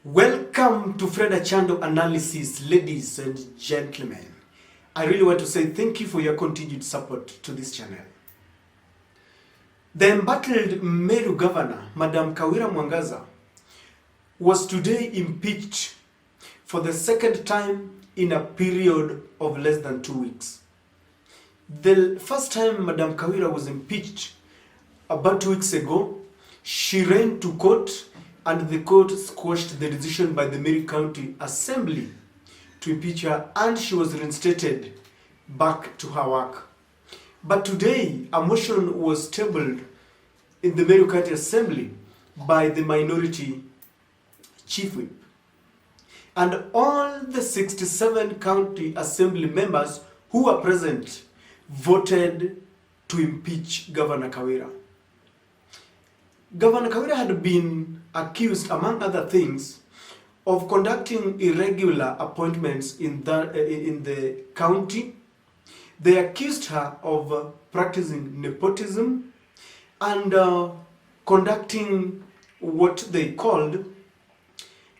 Welcome to Fred Achando Analysis, ladies and gentlemen. I really want to say thank you for your continued support to this channel. The embattled Meru governor, Madam Kawira Mwangaza, was today impeached for the second time in a period of less than 2 weeks. The first time Madam Kawira was impeached about 2 weeks ago, she ran to court and the court squashed the decision by the Meru County Assembly to impeach her, and she was reinstated back to her work. But today, a motion was tabled in the Meru County Assembly by the minority chief whip. And all the 67 county assembly members who were present voted to impeach Governor Kawira. Governor Kawira had been accused, among other things, of conducting irregular appointments in the county. They accused her of practicing nepotism and conducting what they called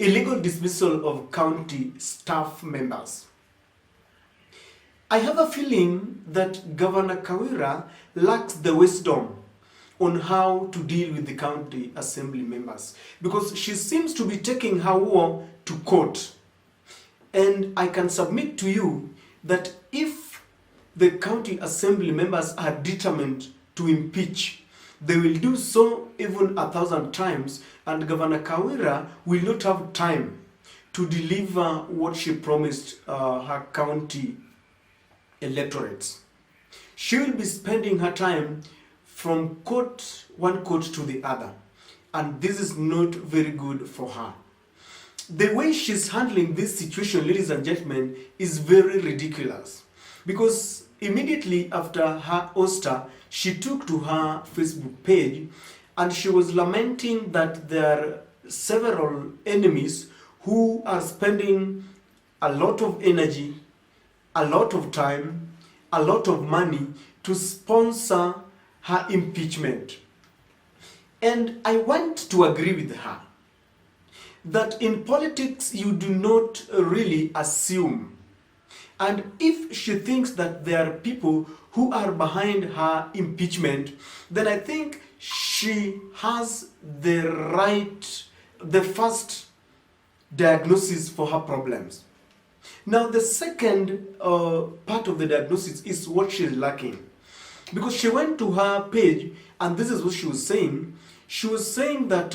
illegal dismissal of county staff members. I have a feeling that Governor Kawira lacks the wisdom on how to deal with the county assembly members, because she seems to be taking her war to court. And I can submit to you that if the county assembly members are determined to impeach, they will do so even 1,000 times, and Governor Kawira will not have time to deliver what she promised her county electorates. She will be spending her time from one court to the other, and this is not very good for her. The way she's handling this situation, ladies and gentlemen, is very ridiculous, because immediately after her ouster, she took to her Facebook page and she was lamenting that there are several enemies who are spending a lot of energy, a lot of time, a lot of money to sponsor her impeachment. And I want to agree with her that in politics you do not really assume. And if she thinks that there are people who are behind her impeachment, then I think she has the first diagnosis for her problems. Now the second part of the diagnosis is what she's lacking. Because she went to her page and this is what she was saying. She was saying that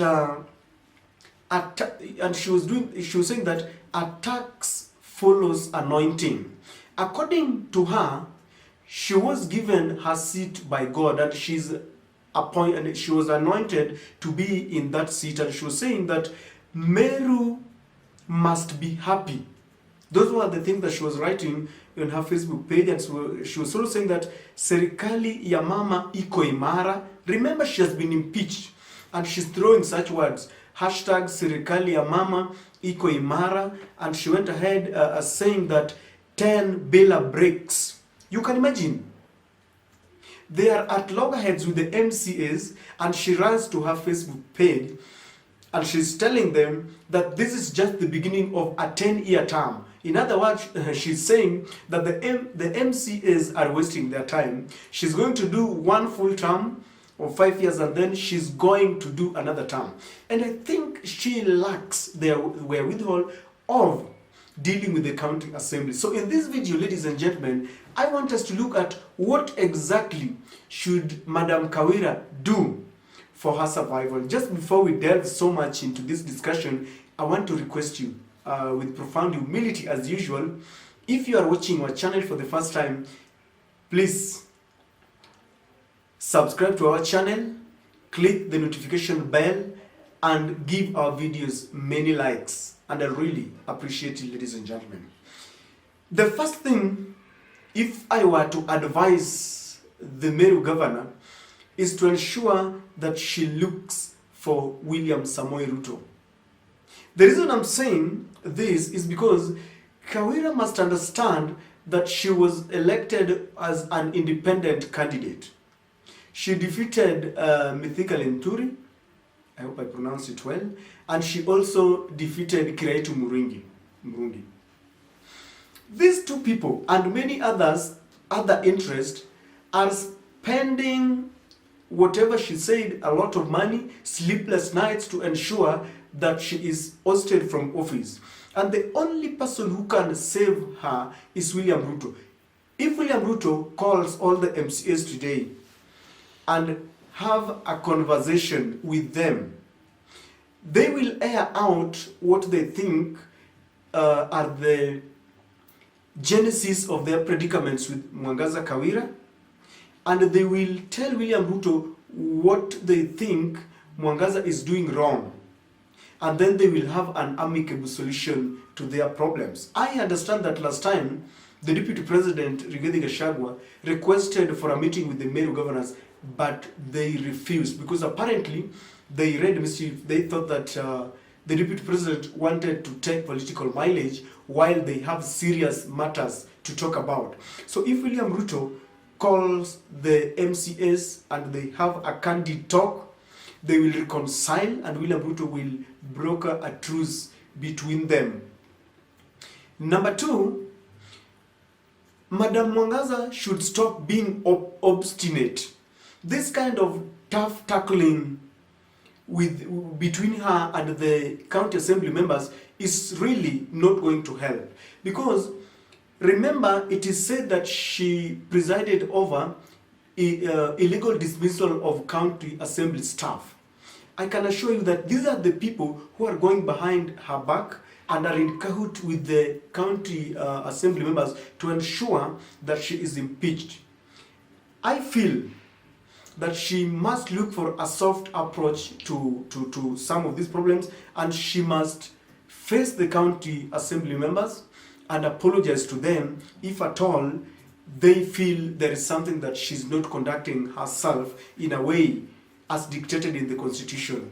she was saying that attacks follows anointing. According to her, she was given her seat by God, and she was anointed to be in that seat, and she was saying that Meru must be happy. Those were the things that she was writing on her Facebook page, and so she was also saying that serikali ya mama iko imara. Remember, she has been impeached, and she's throwing such words, hashtag serikali ya mama iko imara, and she went ahead saying that 10 Bela breaks. You can imagine. They are at loggerheads with the MCAs, and she runs to her Facebook page, and she's telling them that this is just the beginning of a 10-year term. In other words, she's saying that the MCAs are wasting their time. She's going to do one full term of 5 years, and then she's going to do another term. And I think she lacks the wherewithal of dealing with the county assembly. So in this video, ladies and gentlemen, I want us to look at what exactly should Madam Kawira do for her survival. Just before we delve so much into this discussion, I want to request you with profound humility as usual, if you are watching our channel for the first time, please subscribe to our channel, click the notification bell, and give our videos many likes. And I really appreciate it, ladies and gentlemen. The first thing, if I were to advise the Meru governor, is to ensure that she looks for William Samoei Ruto. The reason I'm saying this is because Kawira must understand that she was elected as an independent candidate. She defeated Mithika Lenturi, I hope I pronounced it well, and she also defeated Kiraitu Murungi. These two people and many others, other interests, are spending whatever she said, a lot of money, sleepless nights to ensure that she is ousted from office. And the only person who can save her is William Ruto. If William Ruto calls all the MCAs today and have a conversation with them, they will air out what they think are the genesis of their predicaments with Mwangaza Kawira, and they will tell William Ruto what they think Mwangaza is doing wrong, and then they will have an amicable solution to their problems. I understand that last time the Deputy President Rigathi Gachagua requested for a meeting with the Meru governors, but they refused because apparently they read mischief. They thought that the Deputy President wanted to take political mileage while they have serious matters to talk about. So if William Ruto calls the MCAs and they have a candid talk, they will reconcile and William Ruto will broker a truce between them. Number two, Madam Mwangaza should stop being obstinate. This kind of tough tackling between her and the county assembly members is really not going to help, because remember it is said that she presided over illegal dismissal of county assembly staff. I can assure you that these are the people who are going behind her back and are in cahoot with the county assembly members to ensure that she is impeached. I feel that she must look for a soft approach to some of these problems, and she must face the county assembly members and apologize to them if at all they feel there is something that she's not conducting herself in a way as dictated in the constitution.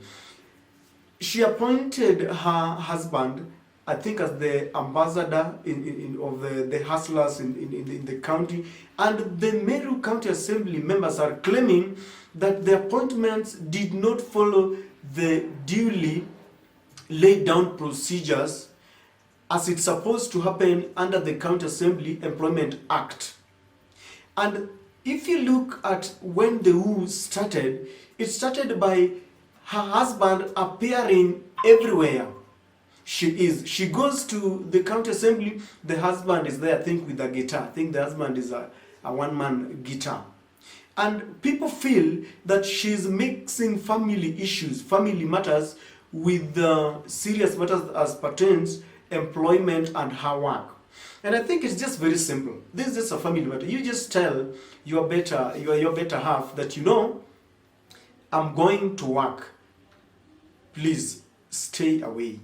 She appointed her husband, I think, as the ambassador of the hustlers in the county, and the Meru County Assembly members are claiming that the appointments did not follow the duly laid down procedures as it's supposed to happen under the County Assembly Employment Act. And if you look at when the who started, it started by her husband appearing everywhere. She goes to the county assembly, the husband is there, I think, with a guitar. I think the husband is a one-man guitar. And people feel that she's mixing family issues, family matters, with serious matters as pertains employment and her work. And I think it's just very simple. This is just a family matter. You just tell your better half that, you know, I'm going to work. Please stay away.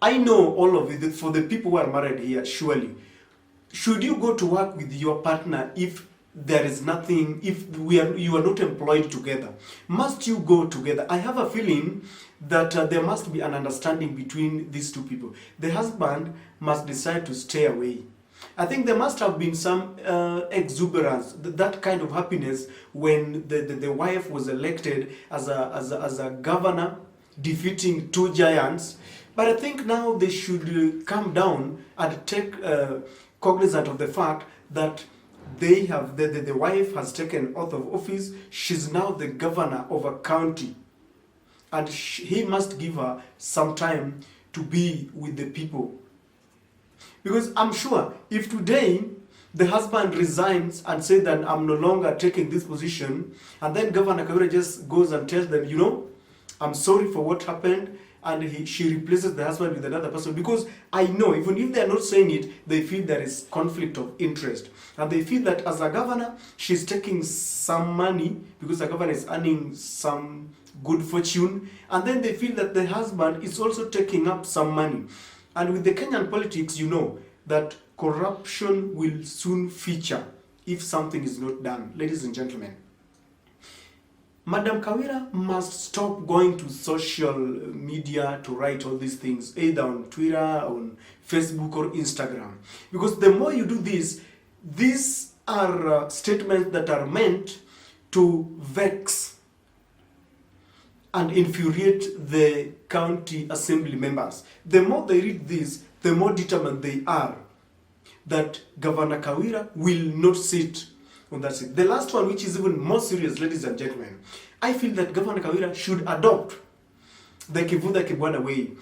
I know all of it. For the people who are married here, surely, should you go to work with your partner if there is nothing, if you are not employed together? Must you go together? I have a feeling that there must be an understanding between these two people. The husband must decide to stay away. I think there must have been some exuberance, that kind of happiness when the wife was elected as a governor, defeating two giants. But I think now they should come down and take cognizance of the fact that they have the wife has taken oath of office. She's now the governor of a county, and he must give her some time to be with the people. Because I'm sure if today the husband resigns and says that I'm no longer taking this position, and then Governor Kawira just goes and tells them, you know, I'm sorry for what happened, and she replaces the husband with another person, because I know, even if they're not saying it, they feel there is conflict of interest. And they feel that as a governor, she's taking some money, because the governor is earning some good fortune, and then they feel that the husband is also taking up some money. And with the Kenyan politics, you know that corruption will soon feature if something is not done. Ladies and gentlemen, Madam Kawira must stop going to social media to write all these things, either on Twitter, on Facebook, or Instagram. Because the more you do this, these are statements that are meant to vex and infuriate the county assembly members. The more they read this, the more determined they are that Governor Kawira will not sit on that seat. The last one, which is even more serious, ladies and gentlemen, I feel that Governor Kawira should adopt the Kivuta Kibwana way.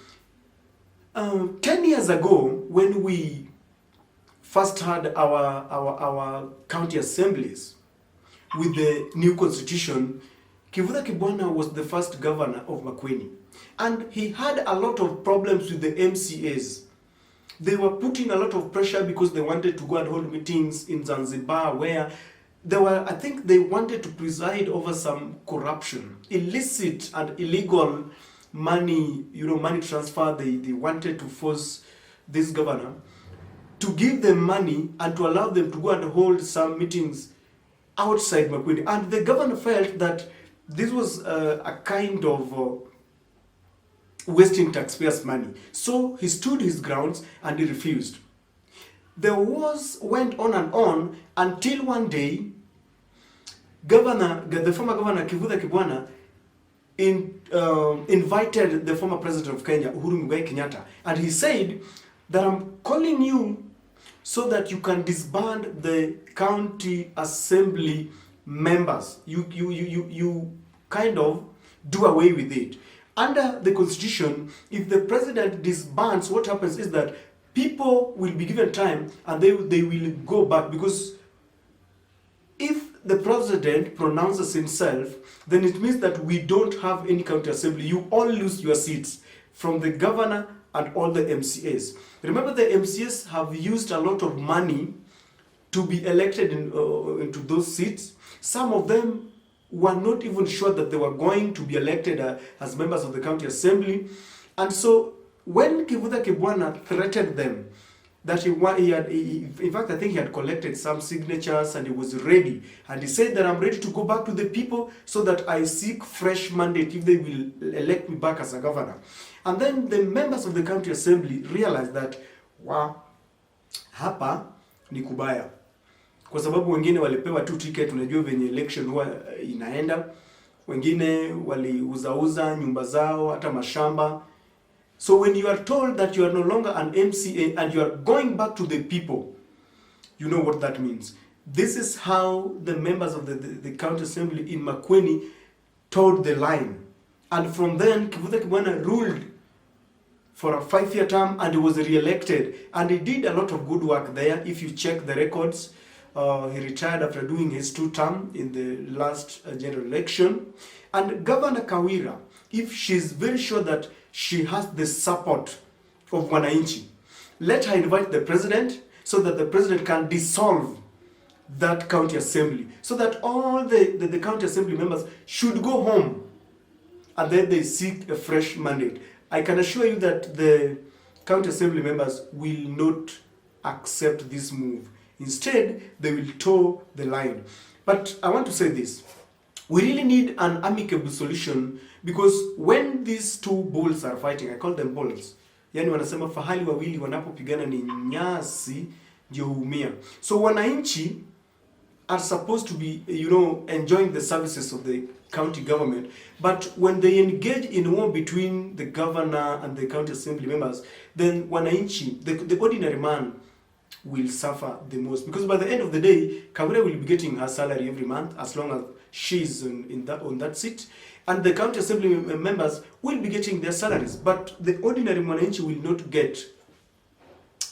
10 years ago, when we first had our county assemblies with the new constitution, Kivuta Kibwana was the first governor of Makueni. And he had a lot of problems with the MCAs. They were putting a lot of pressure because they wanted to go and hold meetings in Zanzibar where I think they wanted to preside over some corruption, illicit and illegal money, money transfer. They wanted to force this governor to give them money and to allow them to go and hold some meetings outside Makueni. And the governor felt that this was a kind of wasting taxpayers' money. So he stood his grounds and he refused. The wars went on and on until one day, the former governor Kivuta Kibwana invited the former president of Kenya, Uhuru Muigai Kenyatta, and he said that I'm calling you so that you can disband the county assembly members. You kind of do away with it. Under the constitution, if the president disbands, what happens is that people will be given time and they will go back, because if the president pronounces himself, then it means that we don't have any county assembly. You all lose your seats, from the governor and all the MCAs. Remember, the MCAs have used a lot of money to be elected into those seats. Some of them were not even sure that they were going to be elected as members of the county assembly. And so when Kivuta Kibwana threatened them that in fact, I think he had collected some signatures and he was ready. And he said that I'm ready to go back to the people so that I seek fresh mandate if they will elect me back as a governor. And then the members of the county assembly realized that, wow, hapa ni kubaya. Kwa sababu wengine walipewa tu ticket, unajua venye election huwa inaenda. Wengine waliuzauza nyumba zao, hata mashamba. So when you are told that you are no longer an MCA and you are going back to the people, you know what that means. This is how the members of the county assembly in Makueni toed the line. And from then, Kivuta Kibwana ruled for a 5-year term and he was re-elected. And he did a lot of good work there. If you check the records, he retired after doing his 2 term in the last general election. And Governor Kawira, if she's very sure that she has the support of Wananchi, let her invite the president so that the president can dissolve that county assembly, so that all the county assembly members should go home and then they seek a fresh mandate. I can assure you that the county assembly members will not accept this move. Instead, they will toe the line. But I want to say this. We really need an amicable solution, because when these two bulls are fighting, I call them bulls. Yani wanasema fahali wawili wanapopigana ni nyasi ndio huumia. So wananchi are supposed to be, enjoying the services of the county government. But when they engage in war between the governor and the county assembly members, then wananchi, the ordinary man, will suffer the most, because by the end of the day, Kawira will be getting her salary every month as long as she's on that seat, and the county assembly members will be getting their salaries, but the ordinary Mwananchi will not get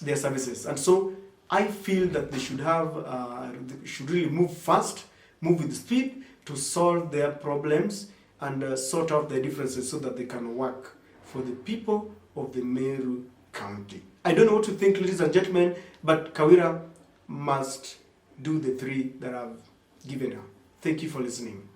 their services. And so I feel that they should really move fast, move with speed to solve their problems and sort out their differences so that they can work for the people of the Meru County. I don't know what to think, ladies and gentlemen, but Kawira must do the 3 that I've given her. Thank you for listening.